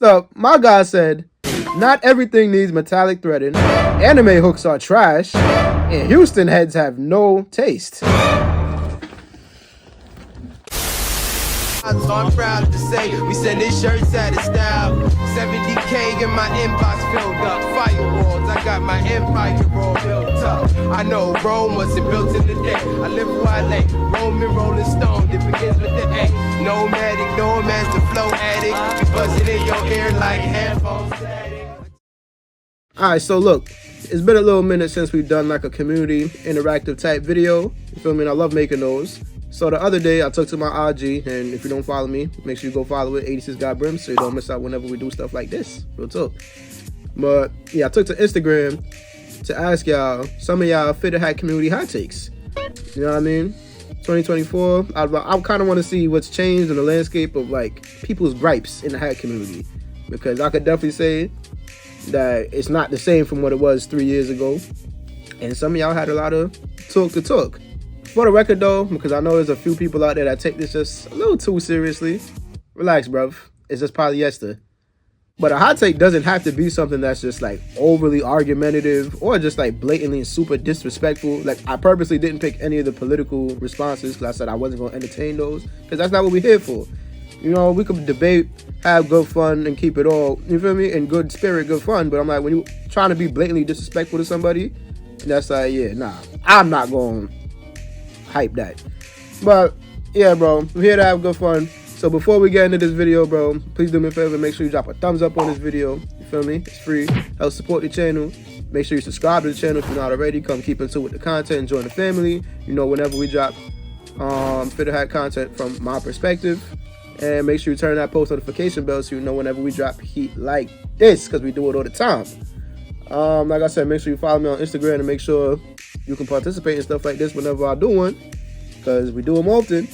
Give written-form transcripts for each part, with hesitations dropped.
So my guy said, not everything needs metallic threading. Anime hooks are trash. And Houston heads have no taste. So I'm proud to say we sending shirts out of style. 70K in my inbox filled up. Firewalls, I got my empire all built up. I know Rome wasn't built in the day. I live where I lay. Roman Rolling Stone, it begins with the A. Nomadic, no man's the flow addict. We buzzing in your ear like headphones. Alright, so look, it's been a little minute since we've done like a community interactive type video. You feel me? And I love making those. So the other day I took to my IG, and if you don't follow me, make sure you go follow it, 86 Got Brim, so you don't miss out whenever we do stuff like this. Real talk. But yeah, I took to Instagram to ask y'all some of y'all fitted hat community hot takes. You know what I mean? 2024, I kind of want to see what's changed in the landscape of like people's gripes in the hat community, because I could definitely say that it's not the same from what it was 3 years ago, and some of y'all had a lot of talk to talk. For the record though, because I know there's a few people out there that take this just a little too seriously, relax bruv, it's just polyester. But a hot take doesn't have to be something that's just like overly argumentative or just like blatantly super disrespectful. Like, I purposely didn't pick any of the political responses because I said I wasn't going to entertain those, because that's not what we're here for. You know, we could debate, have good fun, and keep it all, you feel me, in good spirit, good fun. But I'm like, when you trying to be blatantly disrespectful to somebody, that's like, yeah, nah, I'm not going to hype that. But yeah, bro, we're here to have good fun. So before we get into this video, bro, please do me a favor, make sure you drop a thumbs up on this video. You feel me? It's free. Help support the channel. Make sure you subscribe to the channel if you're not already. Come keep in tune with the content and join the family. You know, whenever we drop fitted hat content from my perspective. And make sure you turn that post notification bell so you know whenever we drop heat like this, because we do it all the time. Like I said, make sure you follow me on Instagram and make sure you can participate in stuff like this whenever I do one, because we do them often.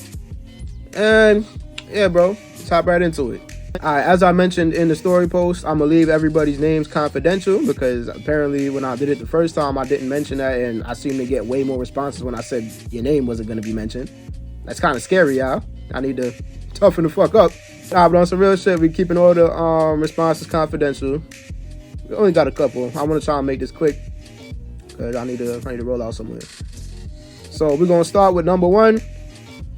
And yeah, bro, let's hop right into it. Alright, as I mentioned in the story post, I'm gonna leave everybody's names confidential, because apparently when I did it the first time I didn't mention that, and I seem to get way more responses when I said your name wasn't gonna be mentioned. That's kind of scary, y'all. I need to toughen the fuck up. Nah, but on some real shit, we keeping all the responses confidential. We only got a couple. I want to try and make this quick, because I need to roll out somewhere. So we're gonna start with number one.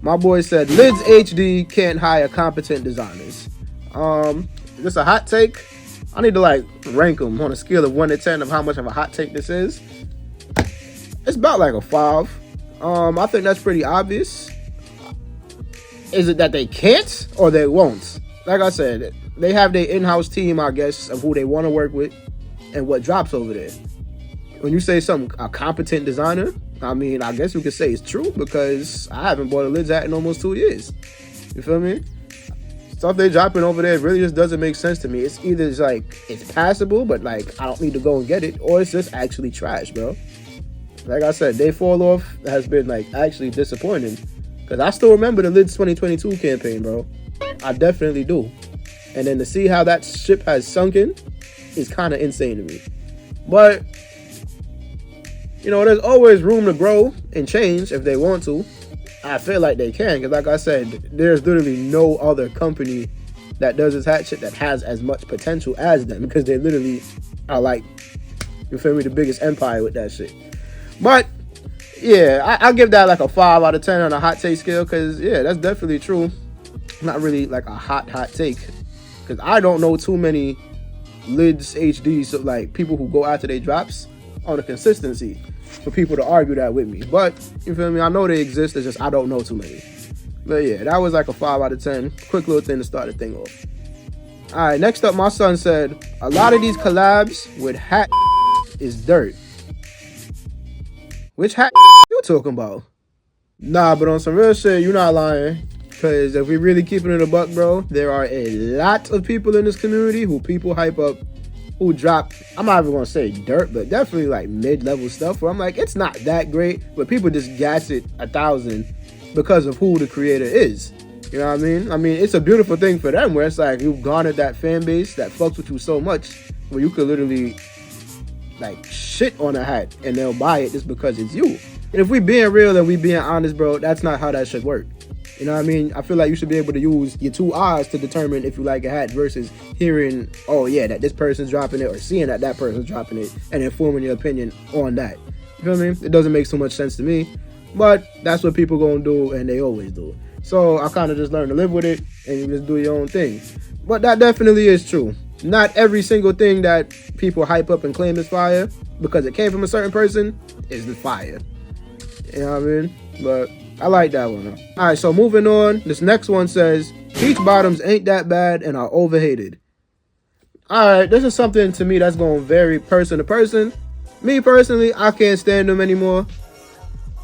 My boy said Lids HD can't hire competent designers. Is this a hot take? I need to like rank them on a scale of 1 to 10 of how much of a hot take this is. It's about like a 5. I think that's pretty obvious. Is it that they can't or they won't? Like I said, they have their in-house team, I guess, of who they want to work with and what drops over there. When you say a competent designer, I mean, I guess you could say it's true, because I haven't bought a Lids hat in almost 2 years. You feel me? Stuff they dropping over there really just doesn't make sense to me. It's either like it's passable, but like I don't need to go and get it, or it's just actually trash, bro. Like I said, they fall off has been like actually disappointing. Because I still remember the Lids 2022 campaign, bro. I definitely do. And then to see how that ship has sunken is kind of insane to me. But, you know, there's always room to grow and change if they want to. I feel like they can. Because like I said, there's literally no other company that does this hat shit that has as much potential as them. Because they literally are like, you feel me, the biggest empire with that shit. But yeah, I'll give that like a 5 out of 10 on a hot take scale, because yeah, that's definitely true. Not really like a hot take, because I don't know too many Lids HDs, so like people who go after their drops on a consistency for people to argue that with me. But you feel me, I know they exist, it's just I don't know too many. But yeah, that was like a 5 out of 10. Quick little thing to start the thing off. Alright, next up, my son said a lot of these collabs with hat is dirt. Which hat you talking about? Nah, but on some real shit, you're not lying. Because if we really keeping it a buck, bro, there are a lot of people in this community who people hype up, who drop, I'm not even going to say dirt, but definitely like mid-level stuff where I'm like, it's not that great, but people just gas it 1,000 because of who the creator is. You know what I mean? I mean, it's a beautiful thing for them where it's like you've garnered that fan base that fucks with you so much where you could literally like shit on a hat and they'll buy it just because it's you. And if we being real and we being honest, bro, that's not how that should work. You know what I mean? I feel like you should be able to use your 2 eyes to determine if you like a hat versus hearing, oh yeah, that this person's dropping it, or seeing that that person's dropping it and then forming your opinion on that. You feel me? It doesn't make so much sense to me, but that's what people gonna do, and they always do. So I kind of just learned to live with it and you just do your own thing. But that definitely is true. Not every single thing that people hype up and claim is fire because it came from a certain person is the fire. You know what I mean? But I like that one. All right, so moving on. This next one says, peach bottoms ain't that bad and are overhated. All right, this is something to me that's going to vary person to person. Me personally, I can't stand them anymore.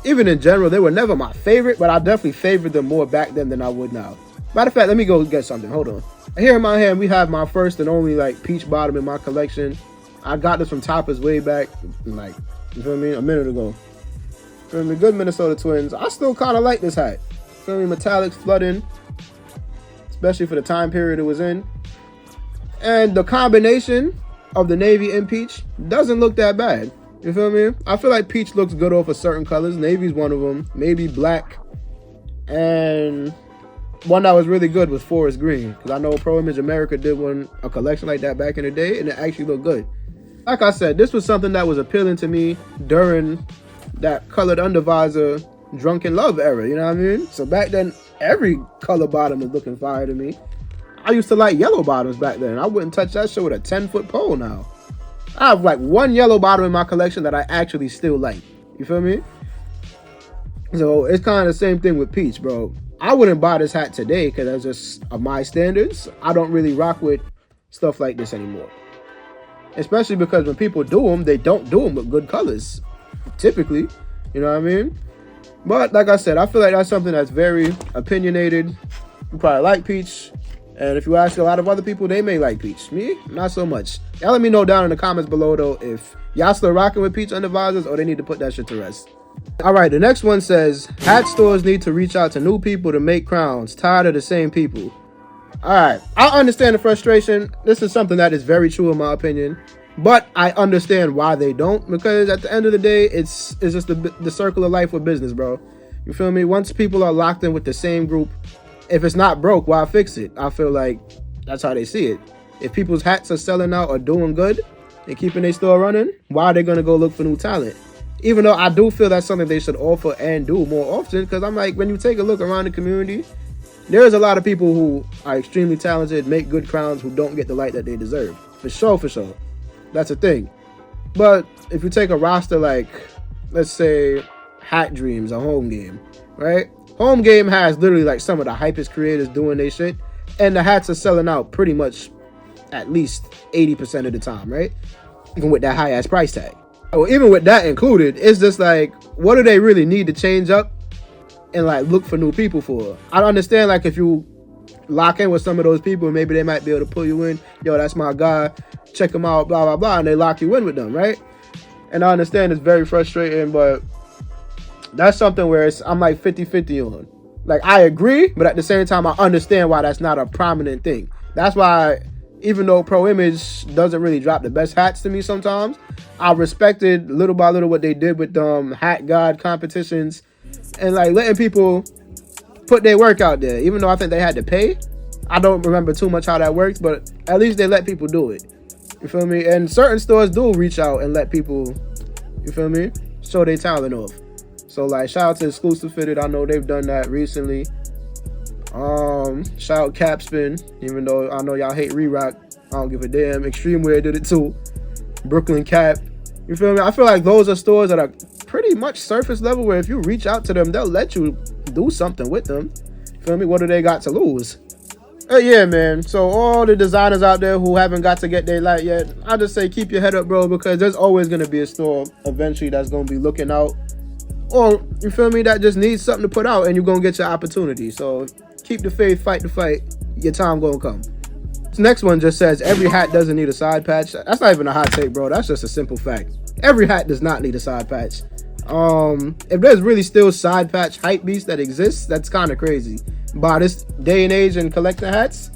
Even in general, they were never my favorite, but I definitely favored them more back then than I would now. Matter of fact, let me go get something. Hold on. Here in my hand, we have my first and only like peach bottom in my collection. I got this from Toppers way back, like, you feel me, a minute ago. Feel me? Good Minnesota Twins. I still kind of like this hat. Feel me? Metallics flooding, especially for the time period it was in. And the combination of the navy and peach doesn't look that bad. You feel me? I feel like peach looks good off of certain colors. Navy's one of them. Maybe black. And one that was really good was forest green. Because I know Pro Image America did a collection like that back in the day, and it actually looked good. Like I said, this was something that was appealing to me during that colored undervisor drunken love era, you know what I mean? So back then, every color bottom was looking fire to me. I used to like yellow bottoms back then. I wouldn't touch that shit with a 10-foot pole now. I have like one yellow bottom in my collection that I actually still like. You feel me? So it's kind of the same thing with peach, bro. I wouldn't buy this hat today because that's just my standards. I don't really rock with stuff like this anymore. Especially because when people do them, they don't do them with good colors. Typically, you know what I mean? But like I said, I feel like that's something that's very opinionated. You probably like peach. And if you ask a lot of other people, they may like peach. Me, not so much. Y'all let me know down in the comments below, though, if y'all still rocking with peach undervisors or they need to put that shit to rest. All right, the next one says, hat stores need to reach out to new people to make crowns. Tired of the same people. All right, I understand the frustration. This is something that is very true in my opinion. But I understand why they don't, because at the end of the day, it's just the circle of life with business, bro. You feel me? Once people are locked in with the same group, if it's not broke, why fix it? I feel like that's how they see it. If people's hats are selling out or doing good and keeping their store running, why are they going to go look for new talent? Even though I do feel that's something they should offer and do more often, because I'm like, when you take a look around the community, there's a lot of people who are extremely talented, make good crowns, who don't get the light that they deserve. For sure, for sure. That's a thing. But if you take a roster like, let's say, Hat Dreams, a home game, right? Home game has literally like some of the hypest creators doing their shit, and the hats are selling out pretty much at least 80% of the time, right? Even with that high ass price tag. Or even with that included, it's just like, what do they really need to change up and like look for new people for? I understand like if you lock in with some of those people, maybe they might be able to pull you in. Yo, that's my guy. Check them out, blah, blah, blah. And they lock you in with them, right? And I understand it's very frustrating, but that's something where I'm like 50-50 on. Like, I agree, but at the same time, I understand why that's not a prominent thing. That's why, even though Pro Image doesn't really drop the best hats to me sometimes, I respected little by little what they did with hat god competitions and like letting people put their work out there. Even though I think they had to pay, I don't remember too much how that works, but at least they let people do it. You feel me? And certain stores do reach out and let people, you feel me, show their talent off. So like, shout out to Exclusive Fitted. I know they've done that recently. Shout out Capspin, even though I know y'all hate Re-Rock. I don't give a damn. Extreme Wear did it too. Brooklyn Cap. You feel me? I feel like those are stores that are pretty much surface level, where if you reach out to them, they'll let you do something with them. You feel me? What do they got to lose? Yeah, man. So all the designers out there who haven't got to get their light yet, I just say keep your head up, bro, because there's always going to be a store eventually that's going to be looking out. Or, you feel me, that just needs something to put out and you're going to get your opportunity. So keep the faith, fight the fight. Your time going to come. This next one just says, every hat doesn't need a side patch. That's not even a hot take, bro. That's just a simple fact. Every hat does not need a side patch. If there's really still side patch hype beasts that exists, that's kind of crazy. By this day and age in collector hats,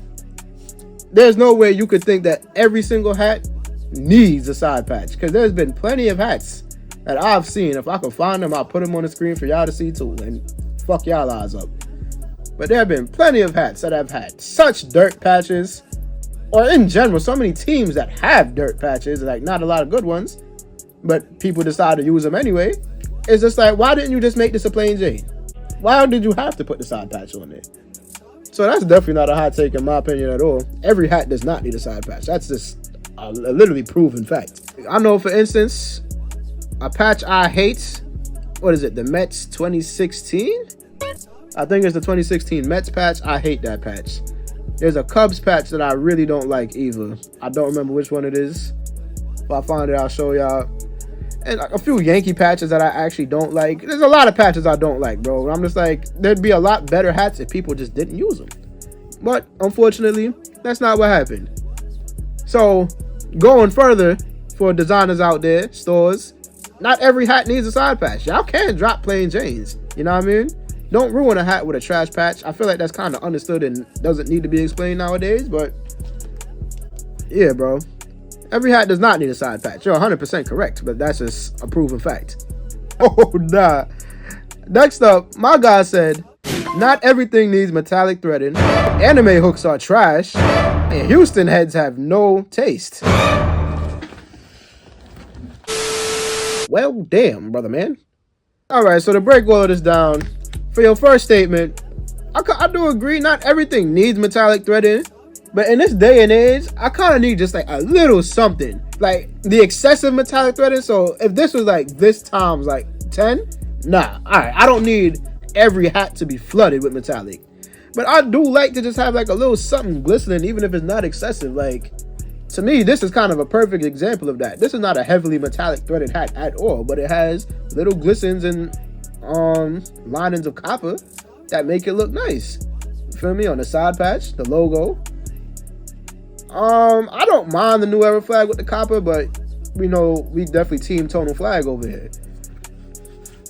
there's no way you could think that every single hat needs a side patch, because there's been plenty of hats that I've seen. If I could find them, I'll put them on the screen for y'all to see too, and fuck y'all eyes up. but there have been plenty of hats that have had such dirt patches, or in general, so many teams that have dirt patches, like not a lot of good ones, but people decide to use them anyway. It's just like, why didn't you just make this a plain Jane? Why did you have to put the side patch on there? So that's definitely not a hot take in my opinion at all. Every hat does not need a side patch. That's just a literally proven fact. I know, for instance, a patch I hate, what is it, the Mets 2016? I think it's the 2016 Mets patch. I hate that patch. There's a Cubs patch that I really don't like either. I don't remember which one it is. If I find it, I'll show y'all. And a few Yankee patches that I actually don't like. There's a lot of patches I don't like, bro. I'm just like, there'd be a lot better hats if people just didn't use them. But unfortunately, that's not what happened. So, going further, for designers out there, stores, not every hat needs a side patch. Y'all can drop plain Janes. You know what I mean? Don't ruin a hat with a trash patch. I feel like that's kind of understood and doesn't need to be explained nowadays. But yeah, bro. Every hat does not need a side patch. You're 100% correct, but that's just a proven fact. Oh, nah. Next up, my guy said, not everything needs metallic threading. Anime hooks are trash. And Houston heads have no taste. Well, damn, brother man. Alright, so to break all of this down, for your first statement, I do agree not everything needs metallic threading. But in this day and age, I kind of need just like a little something. Like the excessive metallic threading. So if this was like this times like 10, nah. Alright, I don't need every hat to be flooded with metallic. But I do like to just have like a little something glistening, even if it's not excessive. Like, to me, this is kind of a perfect example of that. This is not a heavily metallic threaded hat at all, but it has little glistens and linings of copper that make it look nice. You feel me? On the side patch, the logo. I don't mind the New Era flag with the copper, but we know we definitely team tonal flag over here.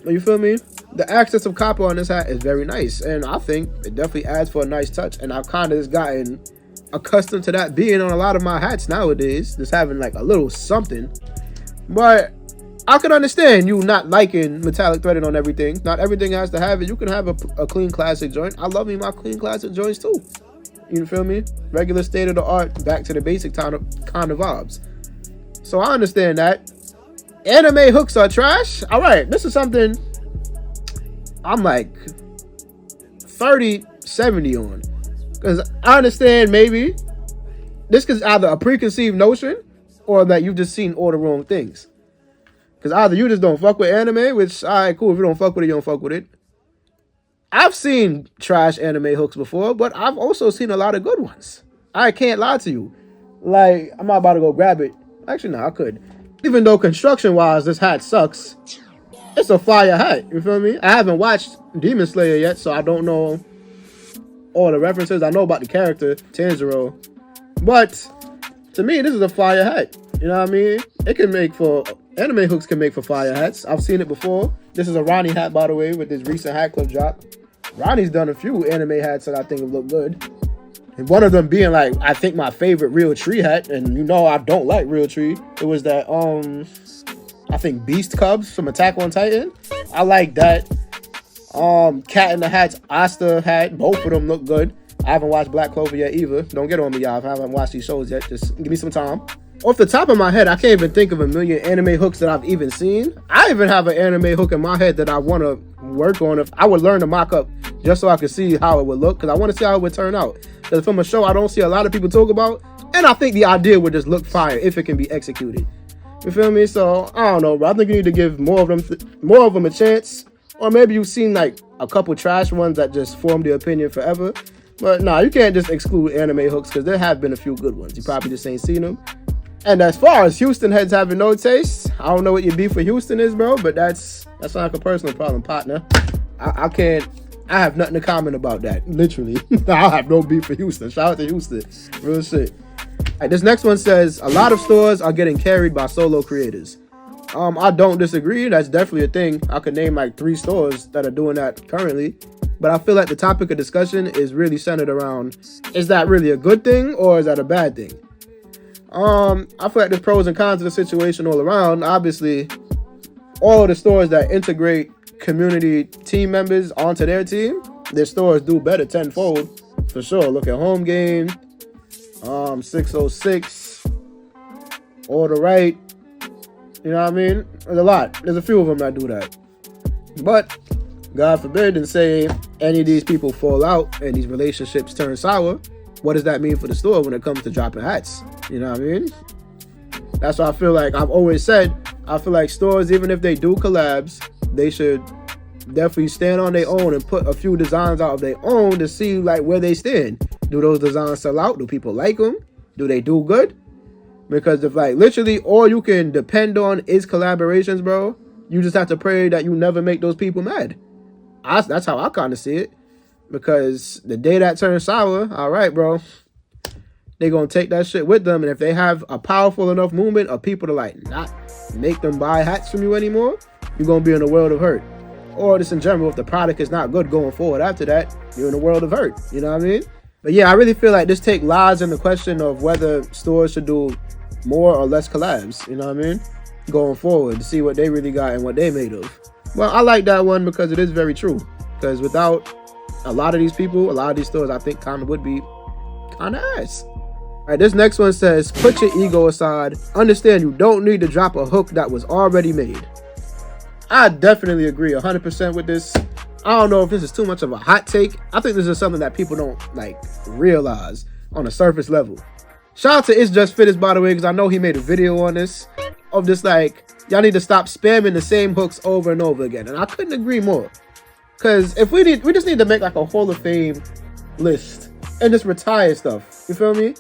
You feel me? The accents of copper on this hat is very nice, and I think it definitely adds for a nice touch. And I've kind of just gotten accustomed to that being on a lot of my hats nowadays, just having like a little something. But I can understand you not liking metallic threading on everything. Not everything has to have it. You can have a clean classic joint. I love me my clean classic joints too. You feel me? Regular state of the art, back to the basic kind of vibes. So I understand that. Anime hooks are trash. All right, this is something I'm like 30-70 on. Because I understand maybe this is either a preconceived notion or that you've just seen all the wrong things. Because either you just don't fuck with anime, which, alright, cool. If you don't fuck with it, you don't fuck with it. I've seen trash anime hooks before, but I've also seen a lot of good ones. I can't lie to you. Like, I'm not about to go grab it. Actually, no, I could. Even though construction-wise, this hat sucks, it's a fire hat. You feel me? I haven't watched Demon Slayer yet, so I don't know all the references. I know about the character, Tanjiro. But, to me, this is a fire hat. You know what I mean? It can make for... Anime hooks can make for fire hats. I've seen it before. This is a Ronnie hat, by the way, with this recent hat club drop. Ronnie's done a few anime hats that I think have looked good. And one of them being like, I think my favorite Real Tree hat. And you know I don't like Real Tree. It was that, I think Beast Cubs from Attack on Titan. I like that. Cat in the Hat's Asta hat. Both of them look good. I haven't watched Black Clover yet either. Don't get on me, y'all, if I haven't watched these shows yet. Just give me some time. Off the top of my head, I can't even think of a million anime hooks that I've even seen. I even have an anime hook in my head that I want to work on. If I would learn to mock up just so I could see how it would look, because I want to see how it would turn out. Because from a show I don't see a lot of people talk about, and I think the idea would just look fire if it can be executed. You feel me? So I don't know, bro. I think you need to give more of them a chance, or maybe you've seen like a couple trash ones that just formed your opinion forever. But nah, you can't just exclude anime hooks because there have been a few good ones. You probably just ain't seen them. And as far as Houston heads having no taste, I don't know what your beef for Houston is, bro, but that's like a personal problem, partner. I have nothing to comment about that, literally. I have no beef for Houston. Shout out to Houston. Real shit. Right, this next one says, a lot of stores are getting carried by solo creators. I don't disagree. That's definitely a thing. I could name like 3 stores that are doing that currently. But I feel like the topic of discussion is really centered around, is that really a good thing or is that a bad thing? I feel like there's pros and cons of the situation all around. Obviously, all of the stores that integrate community team members onto their team, their stores do better tenfold for sure. Look at Home Game, 606, Order Right. You know what I mean? There's a lot. There's a few of them that do that. But God forbid, and say any of these people fall out and these relationships turn sour, what does that mean for the store when it comes to dropping hats? You know what I mean? That's why I feel like I've always said, I feel like stores, even if they do collabs, they should definitely stand on their own and put a few designs out of their own to see like where they stand. Do those designs sell out? Do people like them? Do they do good? Because if like literally all you can depend on is collaborations, bro, you just have to pray that you never make those people mad. That's how I kind of see it. Because the day that turns sour, all right, bro, they're going to take that shit with them. And if they have a powerful enough movement of people to like not make them buy hats from you anymore, you're going to be in a world of hurt. Or just in general, if the product is not good going forward after that, you're in a world of hurt. You know what I mean? But yeah, I really feel like this take lies in the question of whether stores should do more or less collabs. You know what I mean? Going forward to see what they really got and what they made of. Well, I like that one because it is very true. Because without a lot of these people, a lot of these stores, I think kind of would be kind of ass. All right, this next one says, put your ego aside. Understand you don't need to drop a hook that was already made. I definitely agree 100% with this. I don't know if this is too much of a hot take. I think this is something that people don't like realize on a surface level. Shout out to It's Just Fittest, by the way, because I know he made a video on this. Of this, like, y'all need to stop spamming the same hooks over and over again. And I couldn't agree more. Because if we just need to make like a Hall of Fame list and just retire stuff. You feel me?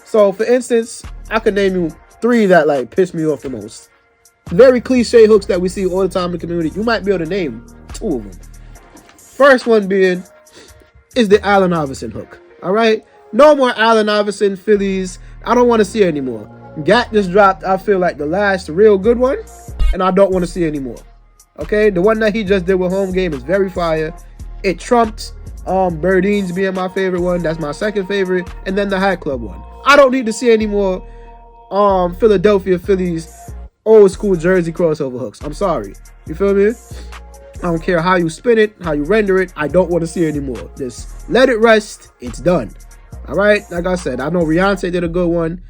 So, for instance, I could name you 3 that like piss me off the most. Very cliche hooks that we see all the time in the community. You might be able to name 2 of them. First one being is the Allen Iverson hook. All right? No more Allen Iverson Phillies. I don't want to see it anymore. Gat just dropped, I feel like, the last real good one, and I don't want to see anymore. Okay? The one that he just did with Home Game is very fire. It trumped Birdeen's being my favorite one. That's my second favorite. And then the Hat Club one. I don't need to see any more Philadelphia Phillies old school jersey crossover hooks. I'm sorry. You feel me? I don't care how you spin it, how you render it. I don't want to see it anymore. Just let it rest. It's done. All right? Like I said, I know Rihanna did a good one.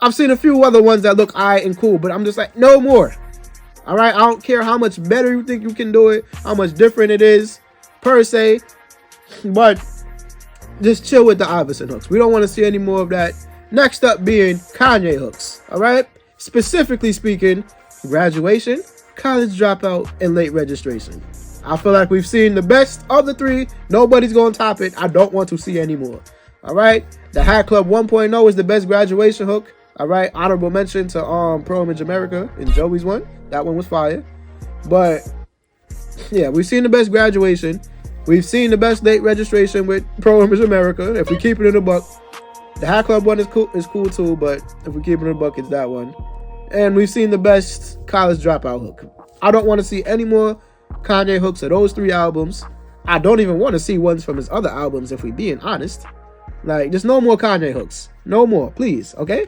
I've seen a few other ones that look alright and cool, but I'm just like, no more. All right? I don't care how much better you think you can do it, how much different it is, per se. But just chill with the Iverson hooks. We don't want to see any more of that. Next up being Kanye hooks. All right? Specifically speaking, graduation, college dropout, and late registration. I feel like we've seen the best of the 3. Nobody's going to top it. I don't want to see any more. All right? The Hat Club 1.0 is the best graduation hook. All right? Honorable mention to Pro Image America and Joey's one. That one was fire. But yeah, we've seen the best graduation. We've seen the best late registration with Pro Image America. If we keep it in the buck, the Hat Club one is cool too, but if we keep it in the buck, it's that one. And we've seen the best college dropout hook. I don't want to see any more Kanye hooks of those 3 albums. I don't even want to see ones from his other albums, if we're being honest. Like, just no more Kanye hooks. No more, please, okay?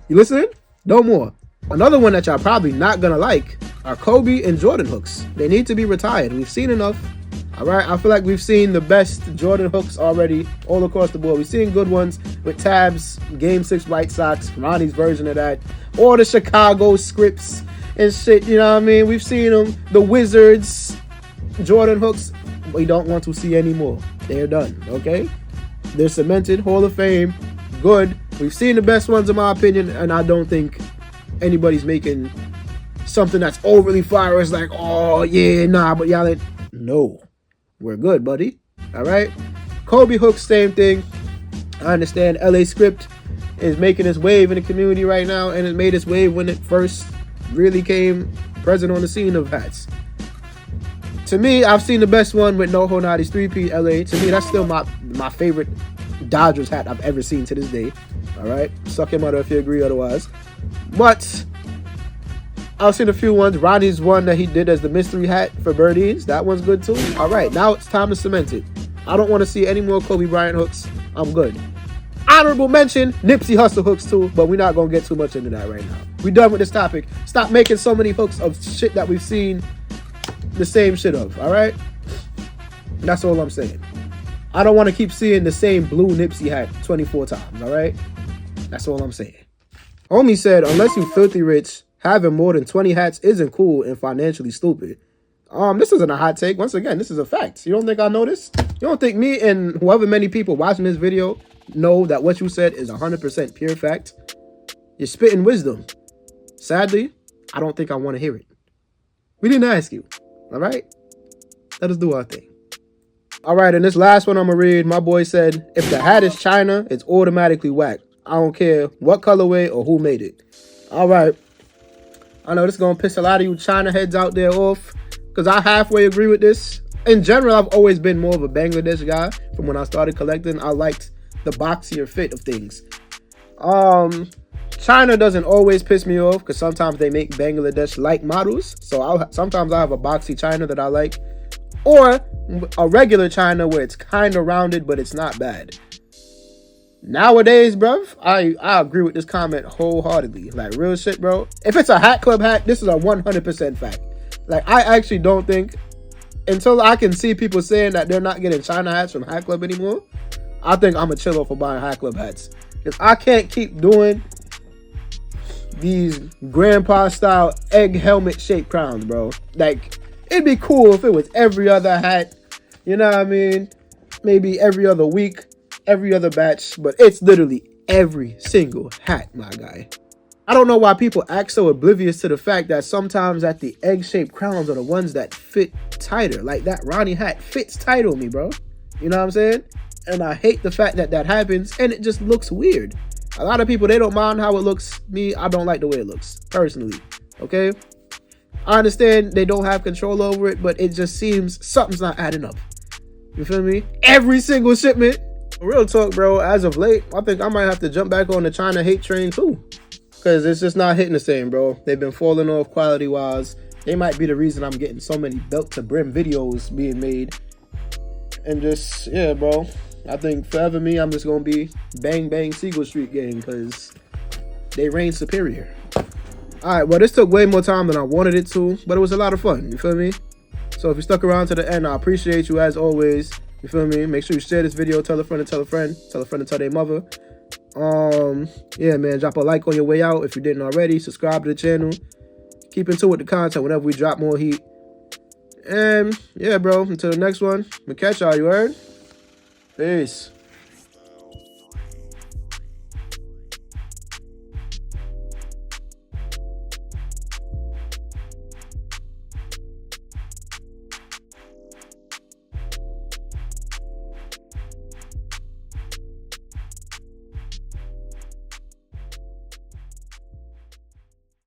You listening? No more. Another one that y'all probably not gonna like are Kobe and Jordan hooks. They need to be retired. We've seen enough. All right, I feel like we've seen the best Jordan hooks already all across the board. We've seen good ones with Tabs, Game 6 White Sox, Ronnie's version of that, or the Chicago scripts and shit, you know what I mean? We've seen them, the Wizards, Jordan hooks. We don't want to see any more. They're done, okay? They're cemented, Hall of Fame, good. We've seen the best ones in my opinion, and I don't think anybody's making something that's overly fire. It's like, oh yeah, nah, but y'all ain't. No. We're good, buddy. All right. Kobe hooks, same thing. I understand LA Script is making its wave in the community right now, and it made its wave when it first really came present on the scene of hats. To me, I've seen the best one with No Honati's 3P LA. To me, that's still my favorite Dodgers hat I've ever seen to this day. All right. Suck him out if you agree otherwise. But I've seen a few ones. Ronnie's one that he did as the mystery hat for Birdeen's. That one's good too. All right, now it's time to cement it. I don't want to see any more Kobe Bryant hooks. I'm good. Honorable mention, Nipsey Hussle hooks too, but we're not going to get too much into that right now. We're done with this topic. Stop making so many hooks of shit that we've seen the same shit of, all right? That's all I'm saying. I don't want to keep seeing the same blue Nipsey hat 24 times, all right? That's all I'm saying. Homie said, unless you filthy rich, having more than 20 hats isn't cool and financially stupid. This isn't a hot take. Once again, this is a fact. You don't think I know this? You don't think me and whoever many people watching this video know that what you said is 100% pure fact? You're spitting wisdom. Sadly, I don't think I want to hear it. We didn't ask you, all right? Let us do our thing. All right, and this last one I'm going to read, my boy said, if the hat is China, it's automatically whack. I don't care what colorway or who made it. All right. I know this is going to piss a lot of you China heads out there off, because I halfway agree with this. In general, I've always been more of a Bangladesh guy. From when I started collecting, I liked the boxier fit of things. China doesn't always piss me off, because sometimes they make Bangladesh-like models. So sometimes I have a boxy China that I like. Or a regular China where it's kind of rounded, but it's not bad. Nowadays, bruv, I agree with this comment wholeheartedly. Like, real shit, bro. If it's a Hat Club hat, this is a 100% fact. Like, I actually don't think, until I can see people saying that they're not getting China hats from Hat Club anymore, I think I'm a chill off for buying Hat Club hats. Because I can't keep doing these grandpa-style egg helmet-shaped crowns, bro. Like, it'd be cool if it was every other hat. You know what I mean? Maybe every other week, every other batch. But it's literally every single hat, my guy. I don't know why people act so oblivious to the fact that sometimes that the egg-shaped crowns are the ones that fit tighter. Like that Ronnie hat fits tight on me, bro. You know what I'm saying? And I hate the fact that that happens, and it just looks weird. A lot of people, they don't mind how it looks. Me, I don't like the way it looks, personally. Okay? I understand they don't have control over it, but it just seems something's not adding up. You feel me? Every single shipment. Real talk, bro. As of late, I think I might have to jump back on the China hate train, too. Because it's just not hitting the same, bro. They've been falling off quality-wise. They might be the reason I'm getting so many belt-to-brim videos being made. And just, yeah, bro. I think forever me, I'm just going to be bang, bang, Seagull Street gang. Because they reign superior. Alright, well, this took way more time than I wanted it to. But it was a lot of fun. You feel me? So if you stuck around to the end, I appreciate you as always. You feel me? Make sure you share this video. Tell a friend to tell a friend. Tell a friend to tell their mother. Yeah, man, drop a like on your way out if you didn't already. Subscribe to the channel. Keep in tune with the content whenever we drop more heat. And yeah, bro, until the next one, we'll catch y'all, you heard? Peace.